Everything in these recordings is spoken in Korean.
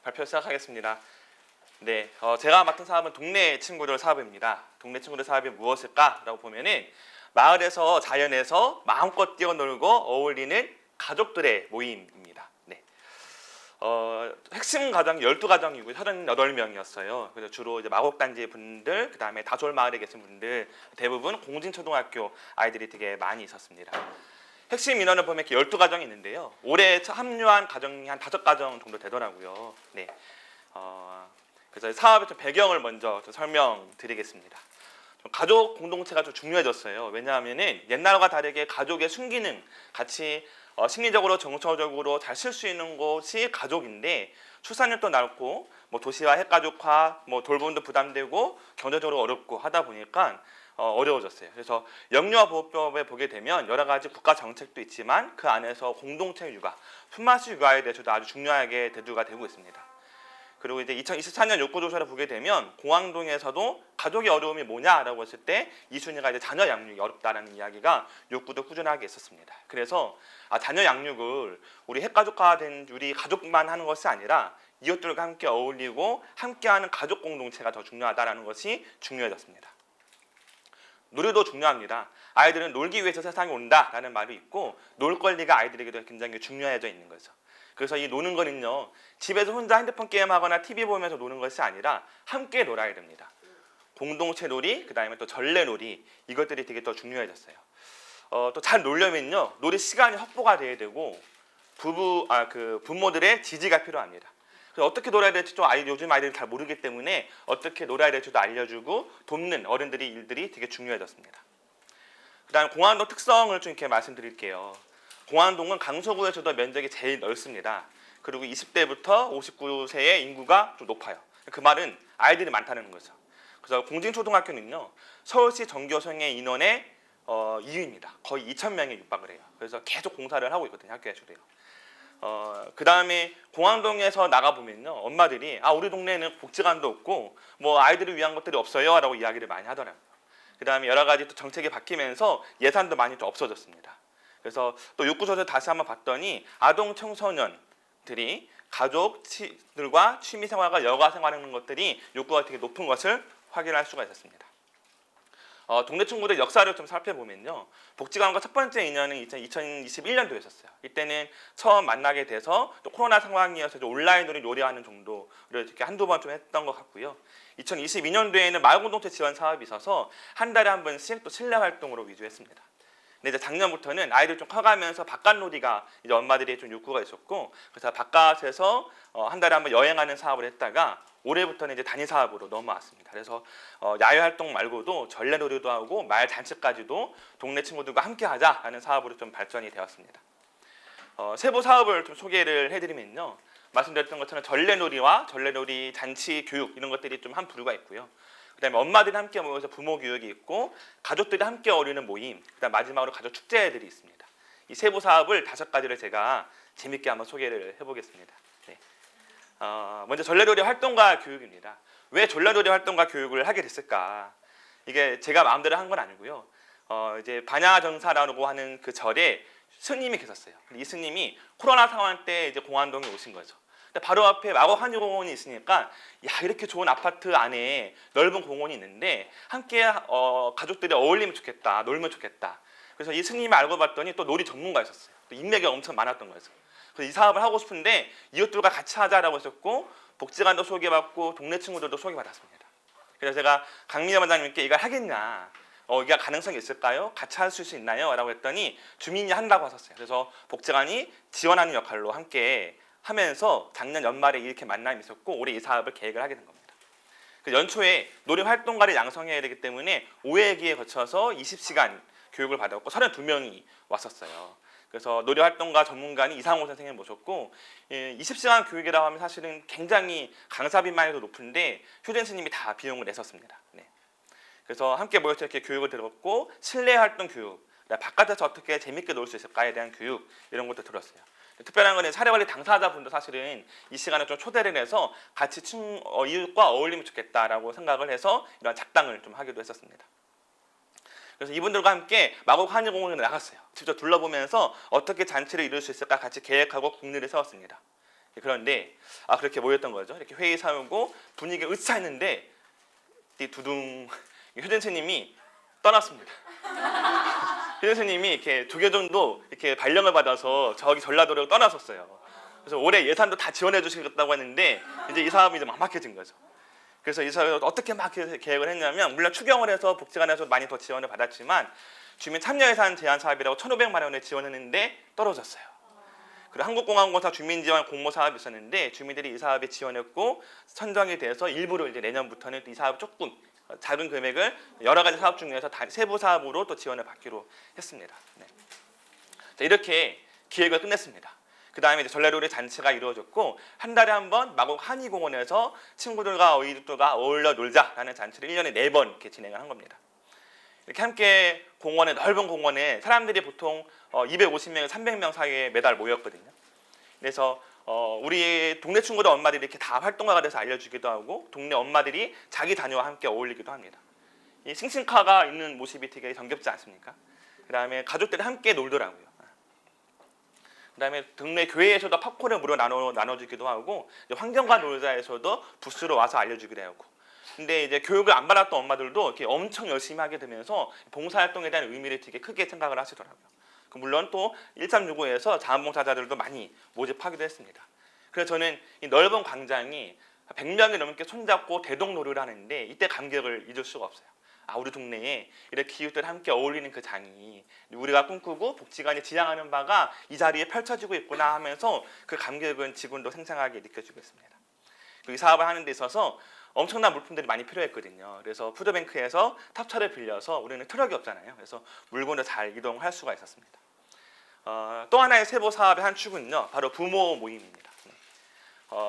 발표 시작하겠습니다. 네, 제가 맡은 사업은 동네 친구들 사업입니다. 동네 친구들 사업이 무엇일까라고 보면은 마을에서 자연에서 마음껏 뛰어놀고 어울리는 가족들의 모임입니다. 네. 핵심 가정 12가정이고 38명이었어요. 그래서 주로 이제 마곡단지 분들, 그다음에 다솔 마을에 계신 분들, 대부분 공진초등학교 아이들이 되게 많이 있었습니다. 핵심 인원을 보면 이렇게 12가정이 있는데요. 올해 합류한 가정이 한 5가정 정도 되더라고요. 네. 그래서 사업의 좀 배경을 먼저 좀 설명드리겠습니다. 가족 공동체가 좀 중요해졌어요. 왜냐하면은 옛날과 다르게 가족의 순기능, 같이 심리적으로 정서적으로 잘 쓸 수 있는 곳이 가족인데 출산율도 낮고 뭐 도시화 핵가족화, 뭐 돌봄도 부담되고 경제적으로 어렵고 하다 보니까 어려워졌어요. 그래서 영유아 보호법에 보게 되면 여러 가지 국가 정책도 있지만 그 안에서 공동체 육아, 품앗이 육아에 대해서도 아주 중요하게 대두가 되고 있습니다. 그리고 이제 2024년 욕구조사를 보게 되면 공항동에서도 가족의 어려움이 뭐냐라고 했을 때 2순위가 이제 자녀 양육이 어렵다라는 이야기가 욕구도 꾸준하게 있었습니다. 그래서 자녀 양육을 우리 핵가족화된 우리 가족만 하는 것이 아니라 이웃들과 함께 어울리고 함께하는 가족 공동체가 더 중요하다라는 것이 중요해졌습니다. 놀이도 중요합니다. 아이들은 놀기 위해서 세상에 온다라는 말이 있고 놀 권리가 아이들에게도 굉장히 중요해져 있는 거죠. 그래서 이 노는 거는요, 집에서 혼자 핸드폰 게임하거나 TV 보면서 노는 것이 아니라 함께 놀아야 됩니다. 공동체 놀이, 그 다음에 또 전래 놀이, 이것들이 되게 더 중요해졌어요. 또 잘 놀려면요, 놀이 시간이 확보가 돼야 되고 부모들의 지지가 필요합니다. 그래서 어떻게 놀아야 될지 좀 요즘 아이들이 잘 모르기 때문에 어떻게 놀아야 될지도 알려주고 돕는 어른들의 일들이 되게 중요해졌습니다. 그 다음 공항동 특성을 좀 이렇게 말씀드릴게요. 공항동은 강서구에서도 면적이 제일 넓습니다. 그리고 20대부터 59세의 인구가 좀 높아요. 그 말은 아이들이 많다는 거죠. 그래서 공진초등학교는요, 서울시 전교생의 인원의 2위입니다. 거의 2,000명에 육박을 해요. 그래서 계속 공사를 하고 있거든요, 학교에서도요. 그 다음에 공항동에서 나가보면요, 엄마들이 우리 동네에는 복지관도 없고 뭐 아이들을 위한 것들이 없어요 라고 이야기를 많이 하더라고요. 그 다음에 여러 가지 또 정책이 바뀌면서 예산도 많이 좀 없어졌습니다. 그래서 또 욕구조사를 다시 한번 봤더니 아동 청소년들이 가족들과 취미생활과 여가생활하는 것들이 욕구가 되게 높은 것을 확인할 수가 있었습니다. 동네 친구들 역사를 좀 살펴보면요, 복지관과 첫 번째 인연은 2021년도였었어요. 이때는 처음 만나게 돼서 또 코로나 상황이어서 온라인으로 요리하는 정도를 이렇게 한두 번 좀 했던 것 같고요. 2022년도에는 마을공동체 지원 사업이 있어서 한 달에 한 번씩 또 실내 활동으로 위주했습니다. 근데 이제 작년부터는 아이들 좀 커가면서 바깥놀이가 이제 엄마들이 좀 욕구가 있었고, 그래서 바깥에서 한 달에 한 번 여행하는 사업을 했다가 올해부터는 이제 단위 사업으로 넘어왔습니다. 그래서 야외 활동 말고도 전래놀이도 하고 마을 잔치까지도 동네 친구들과 함께 하자라는 사업으로 좀 발전이 되었습니다. 세부 사업을 좀 소개를 해드리면요, 말씀드렸던 것처럼 전래놀이와 전래놀이 잔치 교육 이런 것들이 좀 한 부류가 있고요. 그다음에 엄마들이 함께 모여서 부모 교육이 있고 가족들이 함께 어울리는 모임, 그다음 마지막으로 가족 축제들이 있습니다. 이 세부 사업을 5가지를 제가 재밌게 한번 소개를 해보겠습니다. 네. 먼저 전래놀이 활동가 교육입니다. 왜 전래놀이 활동가 교육을 하게 됐을까? 이게 제가 마음대로 한 건 아니고요. 이제 반야전사라고 하는 그 절에 스님이 계셨어요. 이 스님이 코로나 상황 때 이제 공안동에 오신 거죠. 바로 앞에 마곡 한유공원이 있으니까 이렇게 좋은 아파트 안에 넓은 공원이 있는데 함께 가족들이 어울리면 좋겠다, 놀면 좋겠다. 그래서 이 스님이 알고 봤더니 또 놀이 전문가였었어요. 또 인맥이 엄청 많았던 거였어요. 그래서 이 사업을 하고 싶은데 이웃들과 같이 하자라고 했었고 복지관도 소개받고 동네 친구들도 소개받았습니다. 그래서 제가 강민혜 원장님께 이걸 하겠냐, 이게 가능성이 있을까요? 같이 할 수 있나요? 라고 했더니 주민이 한다고 하셨어요. 그래서 복지관이 지원하는 역할로 함께 하면서 작년 연말에 이렇게 만남이 있었고 올해 이 사업을 계획을 하게 된 겁니다. 연초에 놀이 활동가를 양성해야 되기 때문에 5회기에 거쳐서 20시간 교육을 받았고 32명이 왔었어요. 그래서 놀이 활동가 전문가는 이상호 선생님을 모셨고 20시간 교육이라고 하면 사실은 굉장히 강사비만 해도 높은데 효진 스님이 다 비용을 냈었습니다. 네. 그래서 함께 모여서 이렇게 교육을 들었고 실내 활동 교육, 바깥에서 어떻게 재밌게 놀 수 있을까에 대한 교육 이런 것도 들었어요. 특별한 건 사례관리 당사자분도 사실은 이 시간에 좀 초대를 해서 같이 이웃과 어울리면 좋겠다라고 생각을 해서 이런 작당을 좀 하기도 했었습니다. 그래서 이분들과 함께 마곡 한유공원에 나갔어요. 직접 둘러보면서 어떻게 잔치를 이룰 수 있을까 같이 계획하고 국리를 세웠습니다. 그런데 그렇게 모였던 거죠. 이렇게 회의 사오고 분위기가 으스했는데 두둥 효진 스님이 떠났습니다. 효진 스님이 이렇게 2개 정도 이렇게 발령을 받아서 저기 전라도로 떠나섰어요. 그래서 올해 예산도 다 지원해 주시겠다고 했는데 이제 이 사업이 이제 막막해진 거죠. 그래서 이 사업을 어떻게 막 계획을 했냐면, 물론 추경을 해서 복지관에서 많이 더 지원을 받았지만 주민 참여 예산 제한 사업이라고 1,500만 원을 지원했는데 떨어졌어요. 그리고 한국공항공사 주민지원 공모 사업이 있었는데 주민들이 이 사업에 지원했고 선정이 돼서 일부러 이제 내년부터는 이 사업 조금 작은 금액을 여러 가지 사업 중에서 세부 사업으로 또 지원을 받기로 했습니다. 네. 자, 이렇게 기획을 끝냈습니다. 그 다음에 이제 전래로리 잔치가 이루어졌고, 한 달에 한 번 마곡 한의공원에서 친구들과 어이들과 어울려 놀자라는 잔치를 1년에 4번 이렇게 진행을 한 겁니다. 이렇게 함께 공원에, 넓은 공원에 사람들이 보통 250명에서 300명 사이에 매달 모였거든요. 그래서 우리 동네 친구들 엄마들이 이렇게 다 활동가가 돼서 알려주기도 하고, 동네 엄마들이 자기 자녀와 함께 어울리기도 합니다. 이 싱싱카가 있는 모습이 되게 정겹지 않습니까? 그 다음에 가족들이 함께 놀더라고요. 그 다음에 동네 교회에서도 팝콘을 무료 나눠주기도 하고, 환경과 놀자에서도 부스로 와서 알려주기도 하고. 근데 이제 교육을 안 받았던 엄마들도 이렇게 엄청 열심히 하게 되면서 봉사활동에 대한 의미를 되게 크게 생각을 하시더라고요. 물론 또 1365에서 자원봉사자들도 많이 모집하기도 했습니다. 그래서 저는 이 넓은 광장이 100명이 넘게 손잡고 대동놀이를 하는데 이때 감격을 잊을 수가 없어요. 우리 동네에 이렇게 기웃들 함께 어울리는 그 장이 우리가 꿈꾸고 복지관이 지향하는 바가 이 자리에 펼쳐지고 있구나 하면서 그 감격은 지금도 생생하게 느껴지고 있습니다. 이 사업을 하는 데 있어서 엄청난 물품들이 많이 필요했거든요. 그래서 푸드뱅크에서 탑차를 빌려서, 우리는 트럭이 없잖아요. 그래서 물건을 잘 이동할 수가 있었습니다. 또 하나의 세부 사업의 한 축은요, 바로 부모 모임입니다.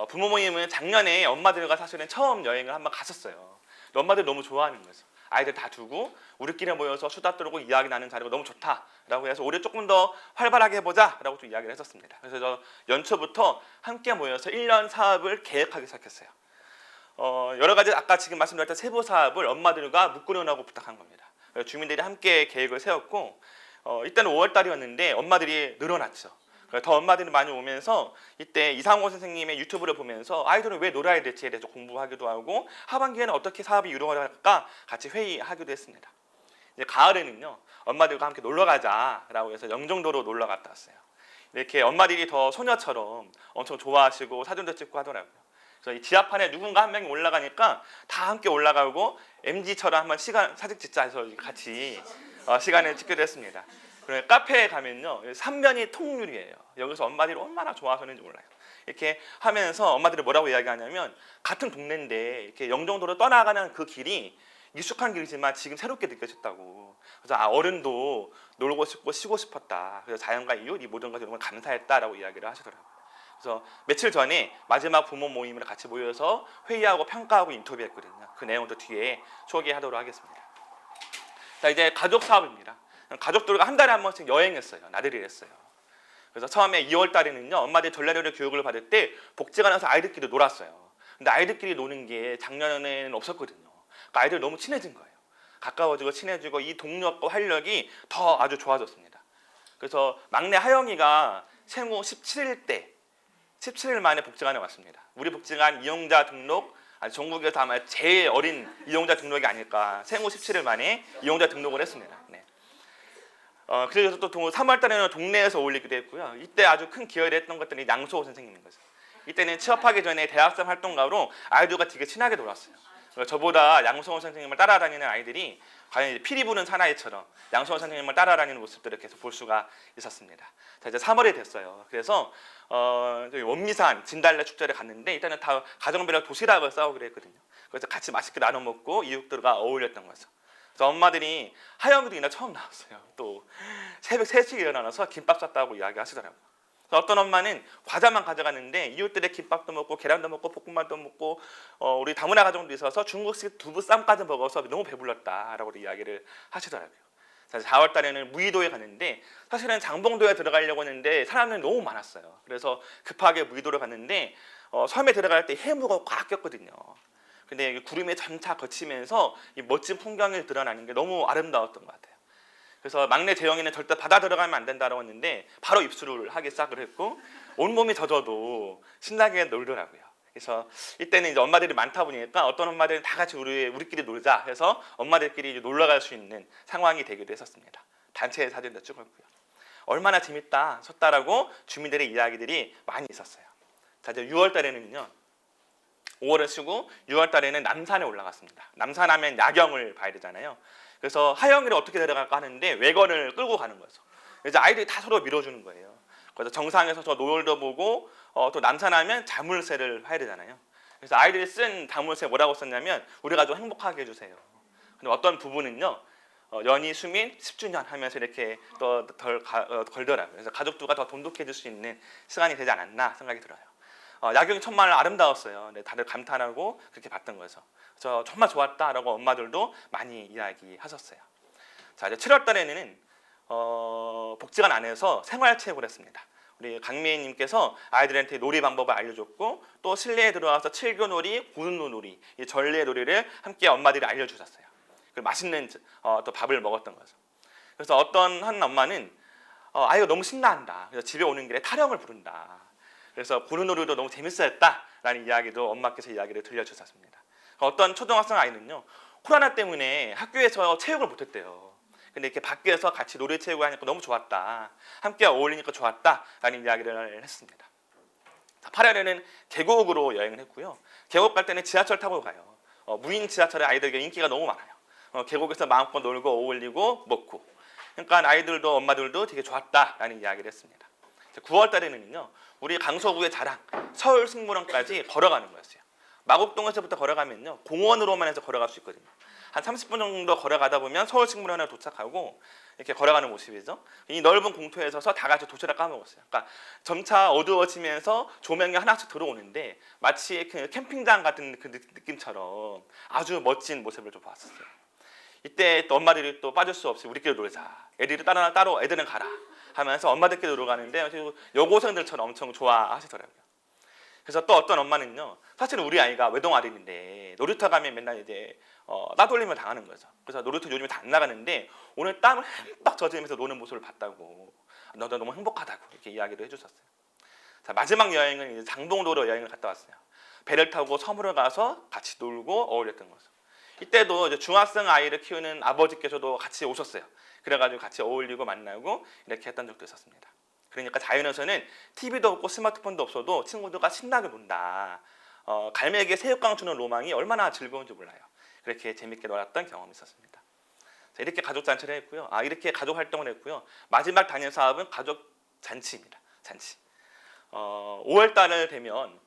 부모 모임은 작년에 엄마들과 사실은 처음 여행을 한번 갔었어요. 엄마들 너무 좋아하는 거죠. 아이들 다 두고 우리끼리 모여서 수다 떨고 이야기 나누는 자리가 너무 좋다라고 해서 올해 조금 더 활발하게 해보자라고 좀 이야기를 했었습니다. 그래서 저 연초부터 함께 모여서 1년 사업을 계획하기 시작했어요. 여러 가지 아까 지금 말씀드렸던 세부 사업을 엄마들과 묶으려고 부탁한 겁니다. 주민들이 함께 계획을 세웠고, 이때는 5월달이었는데 엄마들이 늘어났죠. 더 엄마들이 많이 오면서 이때 이상호 선생님의 유튜브를 보면서 아이들은 왜 놀아야 될지에 대해서 공부하기도 하고, 하반기에는 어떻게 사업이 이루어질까 같이 회의하기도 했습니다. 이제 가을에는요, 엄마들과 함께 놀러 가자라고 해서 영종도로 놀러 갔다 왔어요. 이렇게 엄마들이 더 소녀처럼 엄청 좋아하시고 사진도 찍고 하더라고요. 그래서 이 지하판에 누군가 한 명이 올라가니까 다 함께 올라가고 MG처럼 한번 사진 찍자 해서 같이 시간을 찍기도 했습니다. 그리고 카페에 가면요, 3면이 통유리예요. 여기서 엄마들이 얼마나 좋아하셨는지 몰라요. 이렇게 하면서 엄마들이 뭐라고 이야기하냐면, 같은 동네인데 이렇게 영종도로 떠나가는 그 길이 익숙한 길이지만 지금 새롭게 느껴졌다고. 그래서 어른도 놀고 싶고 쉬고 싶었다. 그래서 자연과 이웃 이 모든 것을 정말 감사했다라고 이야기를 하시더라고요. 그래서 며칠 전에 마지막 부모 모임을 같이 모여서 회의하고 평가하고 인터뷰했거든요. 그 내용도 뒤에 소개하도록 하겠습니다. 자, 이제 가족 사업입니다. 가족들과 한 달에 한 번씩 여행했어요. 나들이를 했어요. 그래서 처음에 2월 달에는요, 엄마들이 전래로리 교육을 받을 때 복지관에서 아이들끼리 놀았어요. 근데 아이들끼리 노는 게 작년에는 없었거든요. 그러니까 아이들 너무 친해진 거예요. 가까워지고 친해지고 이 동력과 활력이 더 아주 좋아졌습니다. 그래서 막내 하영이가 생후 17일 때 17일 만에 복지관에 왔습니다. 우리 복지관 이용자 등록, 전국에서 아마 제일 어린 이용자 등록이 아닐까. 생후 17일 만에 이용자 등록을 했습니다. 네. 그래서 또 3월 달에는 동네에서 어울리기도 했고요. 이때 아주 큰 기여를 했던 것들이 양소호 선생님인 거죠. 이때는 취업하기 전에 대학생 활동가로 아이들과 되게 친하게 놀았어요. 저보다 양소호 선생님을 따라다니는 아이들이 과연 피리 부는 사나이처럼 양소호 선생님을 따라다니는 모습들을 계속 볼 수가 있었습니다. 자, 이제 3월이 됐어요. 그래서 원미산 진달래 축제를 갔는데, 일단은 다 가정별로 도시락을 싸우기로 했거든요. 그래서 같이 맛있게 나눠 먹고 이웃들과 어울렸던 거죠. 그래서 엄마들이 하영이도 이날 처음 나왔어요. 또 새벽 3시에 일어나서 김밥 쌌다고 이야기하시더라고요. 어떤 엄마는 과자만 가져갔는데 이웃들의 김밥도 먹고 계란도 먹고 볶음밥도 먹고 우리 다문화 가정도 있어서 중국식 두부 쌈까지 먹어서 너무 배불렀다라고 이야기를 하시더라고요. 4월 달에는 무의도에 갔는데, 사실은 장봉도에 들어가려고 했는데 사람들이 너무 많았어요. 그래서 급하게 무의도를 갔는데 섬에 들어갈 때 해무가 꽉 꼈거든요. 근데 구름에 점차 거치면서 이 멋진 풍경이 드러나는 게 너무 아름다웠던 것 같아요. 그래서 막내 재영이는 절대 바다 들어가면 안 된다고 했는데 바로 입수를 하기 시작을 했고, 온몸이 젖어도 신나게 놀더라고요. 그래서 이때는 이제 엄마들이 많다 보니까 어떤 엄마들은 다 같이 우리끼리 놀자 해서 엄마들끼리 이제 놀러 갈 수 있는 상황이 되기도 했었습니다. 단체 사진도 찍었고요. 얼마나 재밌다, 섰다라고 주민들의 이야기들이 많이 있었어요. 자, 이제 6월 달에는요. 5월을 쉬고 6월 달에는 남산에 올라갔습니다. 남산하면 야경을 봐야 되잖아요. 그래서 하영이를 어떻게 데려갈까 하는데 외건을 끌고 가는 거죠. 그래서 아이들이 다 서로 밀어주는 거예요. 그래서 정상에서 저 노을도 보고 또 남산하면 자물쇠를 봐야 되잖아요. 그래서 아이들이 쓴 자물쇠 뭐라고 썼냐면 우리 가족 행복하게 해주세요. 근데 어떤 부부는요. 연희 수민 10주년 하면서 이렇게 또 걸더라고요. 그래서 가족들과 더 돈독해질 수 있는 시간이 되지 않았나 생각이 들어요. 야경이 정말 아름다웠어요. 네, 다들 감탄하고 그렇게 봤던 거죠. 그래서 정말 좋았다라고 엄마들도 많이 이야기하셨어요. 자, 이제 7월 달에는 복지관 안에서 생활체육을 했습니다. 우리 강미애님께서 아이들한테 놀이 방법을 알려줬고 또 실내에 들어와서 칠교놀이, 고눈놀이, 전래놀이를 함께 엄마들이 알려주셨어요. 그리고 맛있는 또 밥을 먹었던 거죠. 그래서 어떤 한 엄마는 아이가 너무 신나한다. 그래서 집에 오는 길에 타령을 부른다. 그래서 고눈놀이도 너무 재밌었다라는 이야기도 엄마께서 이야기를 들려주셨습니다. 어떤 초등학생 아이는요. 코로나 때문에 학교에서 체육을 못했대요. 근데 이렇게 밖에서 같이 놀이체육을 하니까 너무 좋았다. 함께 어울리니까 좋았다라는 이야기를 했습니다. 8월에는 계곡으로 여행을 했고요. 계곡 갈 때는 지하철 타고 가요. 무인 지하철에 아이들에게 인기가 너무 많아요. 계곡에서 마음껏 놀고 어울리고 먹고. 그러니까 아이들도 엄마들도 되게 좋았다라는 이야기를 했습니다. 9월 달에는요. 우리 강서구의 자랑 서울식물원까지 걸어가는 거였어요. 마곡동에서부터 걸어가면요. 공원으로만 해서 걸어갈 수 있거든요. 한 30분 정도 걸어가다 보면 서울식물원에 도착하고 이렇게 걸어가는 모습이죠. 이 넓은 공터에 서서 다 같이 도시락 까먹었어요. 그러니까 점차 어두워지면서 조명이 하나씩 들어오는데 마치 그 캠핑장 같은 그 느낌처럼 아주 멋진 모습을 좀 봤었어요. 이때 또 엄마들이 또 빠질 수 없이 우리끼리 놀자. 애들이 따로 애들은 가라 하면서 엄마들끼리 놀러 가는데 여고생들처럼 엄청 좋아하시더라고요. 그래서 또 어떤 엄마는요. 사실은 우리 아이가 외동아들인데 놀이터 가면 맨날 이제 따돌림을 당하는 거죠. 그래서 놀이터 요즘에 다 안 나가는데 오늘 땀을 흠뻑 젖으면서 노는 모습을 봤다고. 너도 너무 행복하다고 이렇게 이야기를 해주셨어요. 자, 마지막 여행은 이제 장봉도로 여행을 갔다 왔어요. 배를 타고 섬으로 가서 같이 놀고 어울렸던 거죠. 이때도 이제 중학생 아이를 키우는 아버지께서도 같이 오셨어요. 그래가지고 같이 어울리고 만나고 이렇게 했던 적도 있었습니다. 그러니까 자연에서는 TV도 없고 스마트폰도 없어도 친구들과 신나게 논다. 갈매기에 새우깡 주는 로망이 얼마나 즐거운지 몰라요. 그렇게 재밌게 놀았던 경험이 있었습니다. 자, 이렇게 가족 잔치를 했고요. 이렇게 가족 활동을 했고요. 마지막 단일 사업은 가족 잔치입니다. 잔치. 5월 달을 되면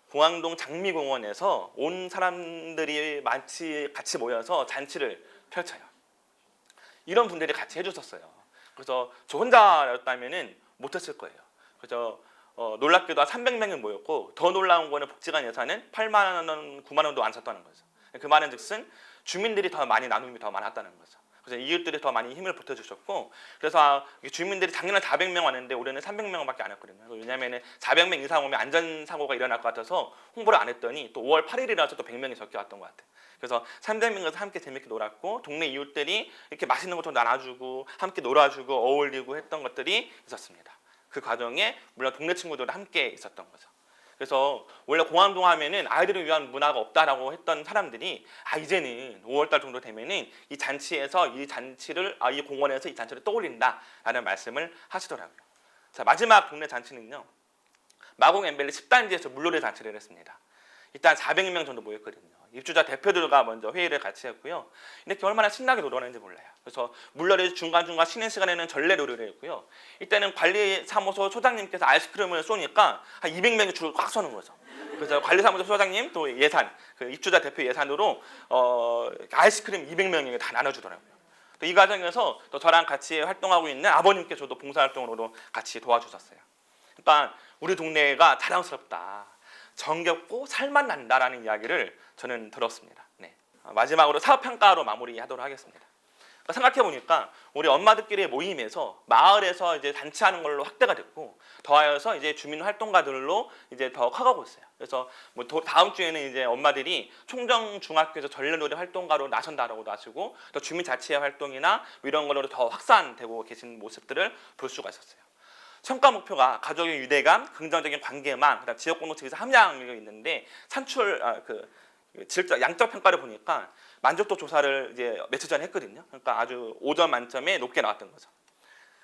공항동 장미공원에서 온 사람들이 같이 모여서 잔치를 펼쳐요. 이런 분들이 같이 해주셨어요. 그래서 저 혼자였다면은 못했을 거예요. 그래서 놀랍게도 300명이 모였고 더 놀라운 거는 복지관 예산은 8만 원, 9만 원도 안 찼다는 거죠. 그 말은즉슨 주민들이 더 많이 나눔이 더 많았다는 거죠. 그래서 이웃들이 더 많이 힘을 보태주셨고 그래서 주민들이 작년에 400명 왔는데 올해는 300명밖에 안 왔거든요. 왜냐하면 400명 이상 오면 안전사고가 일어날 것 같아서 홍보를 안 했더니 또 5월 8일이라서 또 100명이 적게 왔던 것 같아요. 그래서 300명에서 함께 재밌게 놀았고 동네 이웃들이 이렇게 맛있는 것도 나눠주고 함께 놀아주고 어울리고 했던 것들이 있었습니다. 그 과정에 물론 동네 친구들도 함께 있었던 거죠. 그래서 원래 공항동 하면은 아이들을 위한 문화가 없다라고 했던 사람들이 이제는 5월달 정도 되면은 이 잔치에서 이 공원에서 이 잔치를 떠올린다라는 말씀을 하시더라고요. 자, 마지막 동네 잔치는요. 마곡 엠벨리 10단지에서 물놀이 잔치를 했습니다. 일단 400명 정도 모였거든요. 입주자 대표들과 먼저 회의를 같이 했고요. 이렇게 얼마나 신나게 놀았는지 몰라요. 그래서 물놀이 중간중간 쉬는 시간에는 전래놀이를 했고요. 이때는 관리사무소 소장님께서 아이스크림을 쏘니까 한 200명이 줄을 꽉 서는 거죠. 그래서 관리사무소 소장님 또 예산, 그 입주자 대표 예산으로 아이스크림 200명에게 다 나눠주더라고요. 또 이 과정에서 또 저랑 같이 활동하고 있는 아버님께서도 봉사활동으로 같이 도와주셨어요. 그러니까 우리 동네가 자랑스럽다. 정겹고 살맛 난다라는 이야기를 저는 들었습니다. 네. 마지막으로 사업평가로 마무리하도록 하겠습니다. 생각해 보니까 우리 엄마들끼리 모임에서 마을에서 이제 잔치하는 걸로 확대가 됐고 더하여서 이제 주민 활동가들로 이제 더 커가고 있어요. 그래서 뭐 다음 주에는 이제 엄마들이 총정 중학교에서 전래놀이 활동가로 나선다라고도 하시고 또 주민자치회 활동이나 이런 걸로 더 확산되고 계신 모습들을 볼 수가 있었어요. 성과 목표가 가족의 유대감, 긍정적인 관계망, 그다음 지역 공동체에서 함량이 있는데 질적 양적 평가를 보니까 만족도 조사를 이제 며칠 전에 했거든요. 그러니까 아주 5점 만점에 높게 나왔던 거죠.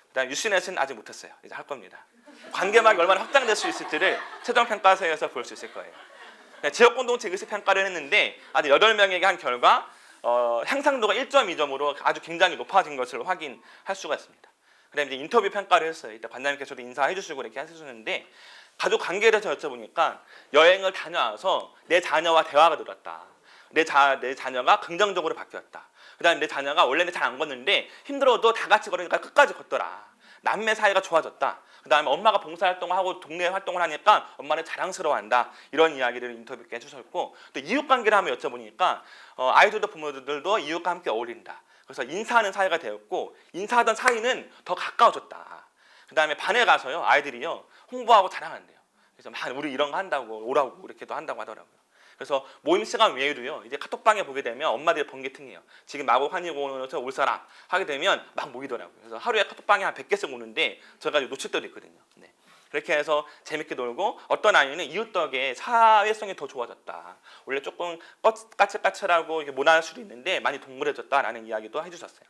그다음 유시넷은 아직 못했어요. 이제 할 겁니다. 관계망이 얼마나 확장될 수 있을지를 최종 평가서에서 볼 수 있을 거예요. 지역 공동체 의식 평가를 했는데 아주 8명에게 한 결과 향상도가 1.2점으로 아주 굉장히 높아진 것을 확인할 수가 있습니다. 그다음에 이제 인터뷰 평가를 했어요. 이때 관장님께서도 인사해 주시고 이렇게 해주셨는데 가족 관계에 대해서 여쭤보니까 여행을 다녀와서 내 자녀와 대화가 늘었다. 내 자녀가 긍정적으로 바뀌었다. 그다음에 내 자녀가 원래는 잘 안 걷는데 힘들어도 다 같이 걸으니까 끝까지 걷더라. 남매 사이가 좋아졌다. 그다음에 엄마가 봉사활동을 하고 동네 활동을 하니까 엄마는 자랑스러워한다. 이런 이야기를 인터뷰에 해주셨고 또 이웃관계를 한번 여쭤보니까 아이들도 부모들도 이웃과 함께 어울린다. 그래서 인사하는 사이가 되었고 인사하던 사이는 더 가까워졌다. 그다음에 반에 가서요 아이들이요 홍보하고 자랑한대요. 그래서 막 우리 이런 거 한다고 오라고 이렇게도 한다고 하더라고요. 그래서 모임 시간 외에도요 이제 카톡방에 보게 되면 엄마들이 번개팅해요. 지금 마곡 한일공원에서 올 사람 하게 되면 막 모이더라고요. 그래서 하루에 카톡방에 한 100개씩 오는데 저희가 놓칠 때도 있거든요. 네. 그렇게 해서 재밌게 놀고 어떤 아이는 이웃 덕에 사회성이 더 좋아졌다. 원래 조금 까칠까칠하고 모난할 수도 있는데 많이 동물해졌다라는 이야기도 해주셨어요.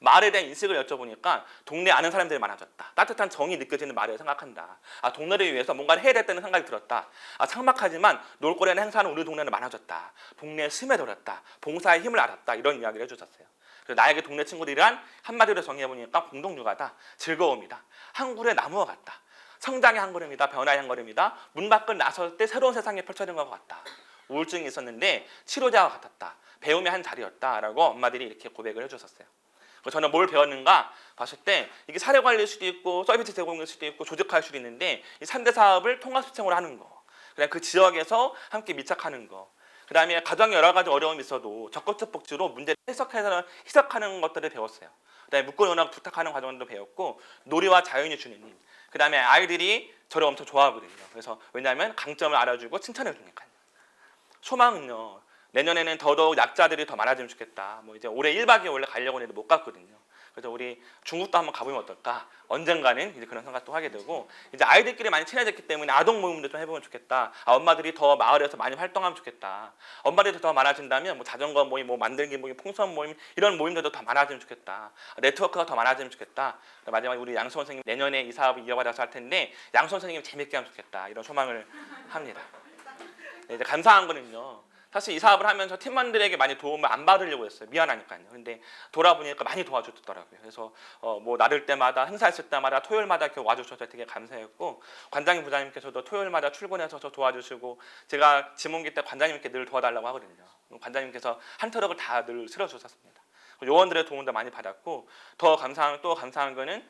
말에 대한 인식을 여쭤보니까 동네 아는 사람들이 많아졌다. 따뜻한 정이 느껴지는 말을 생각한다. 동네를 위해서 뭔가를 해야 됐다는 생각이 들었다. 삭막하지만 놀거리나 행사는 우리 동네는 많아졌다. 동네에 스며들었다. 봉사의 힘을 알았다. 이런 이야기를 해주셨어요. 그래서 나에게 동네 친구들이란 한마디로 정의해보니까 공동육아다. 즐거움이다. 한 그루의 나무와 같다. 성장의 한 걸음이다. 변화의 한 걸음이다. 문 밖을 나설 때 새로운 세상이 펼쳐진 것 같다. 우울증이 있었는데 치료자와 같았다. 배움의 한 자리였다라고 엄마들이 이렇게 고백을 해주셨어요. 저는 뭘 배웠는가 봤을 때 이게 사례 관리일 수도 있고 서비스 제공일 수도 있고 조직화일 수도 있는데 이 3대 사업을 통합 시스템으로 하는 거, 그다음에 그 지역에서 함께 밀착하는 거, 그다음에 가정에 여러 가지 어려움이 있어도 적극적 복지로 문제를 해석하는 것들을 배웠어요. 그다음에 묻고 논하고 부탁하는 과정도 배웠고 놀이와 자연이 주는 힘, 그다음에 아이들이 저를 엄청 좋아하거든요. 그래서 왜냐하면 강점을 알아주고 칭찬해 주니까요. 소망은요. 내년에는 더더욱 약자들이 더 많아지면 좋겠다. 이제 올해 1박 2일 원래 가려고 했는데 못 갔거든요. 그래서 우리 중국도 한번 가보면 어떨까? 언젠가는 이제 그런 생각도 하게 되고 이제 아이들끼리 많이 친해졌기 때문에 아동 모임도 좀 해보면 좋겠다. 엄마들이 더 마을에서 많이 활동하면 좋겠다. 엄마들이 더 많아진다면 자전거 모임, 만들기 모임, 풍선 모임 이런 모임들도 더 많아지면 좋겠다. 네트워크가 더 많아지면 좋겠다. 마지막에 우리 양수 선생님 내년에 이 사업을 이어가서 할 텐데 양수 선생님이 재밌게 하면 좋겠다. 이런 소망을 합니다. 네, 이제 감사한 거는요. 사실 이 사업을 하면서 팀원들에게 많이 도움을 안 받으려고 했어요. 미안하니까요. 근데 돌아보니까 많이 도와주더라고요. 그래서 나를 때마다 행사했을 때마다 토요일마다 이렇게 와주셔서 되게 감사했고 관장님 부장님께서도 토요일마다 출근해서 저 도와주시고 제가 지문기 때 관장님께 늘 도와달라고 하거든요. 관장님께서 한 트럭을 다 늘 실어주셨습니다. 요원들의 도움도 많이 받았고 더 감사한 거는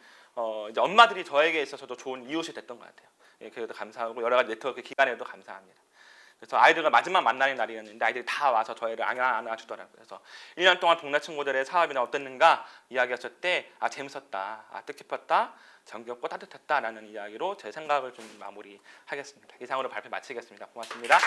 이제 엄마들이 저에게 있어서도 좋은 이웃이 됐던 것 같아요. 예, 그래도 감사하고 여러 가지 네트워크 기간에도 감사합니다. 그래서 아이들과 마지막 만나는 날이었는데 아이들이 다 와서 저희를 안아주더라고요. 그래서 1년 동안 동네 친구들의 사업이나 어땠는가 이야기했을 때 재밌었다, 뜻깊었다, 정겹고 따뜻했다라는 이야기로 제 생각을 좀 마무리하겠습니다. 이상으로 발표 마치겠습니다. 고맙습니다.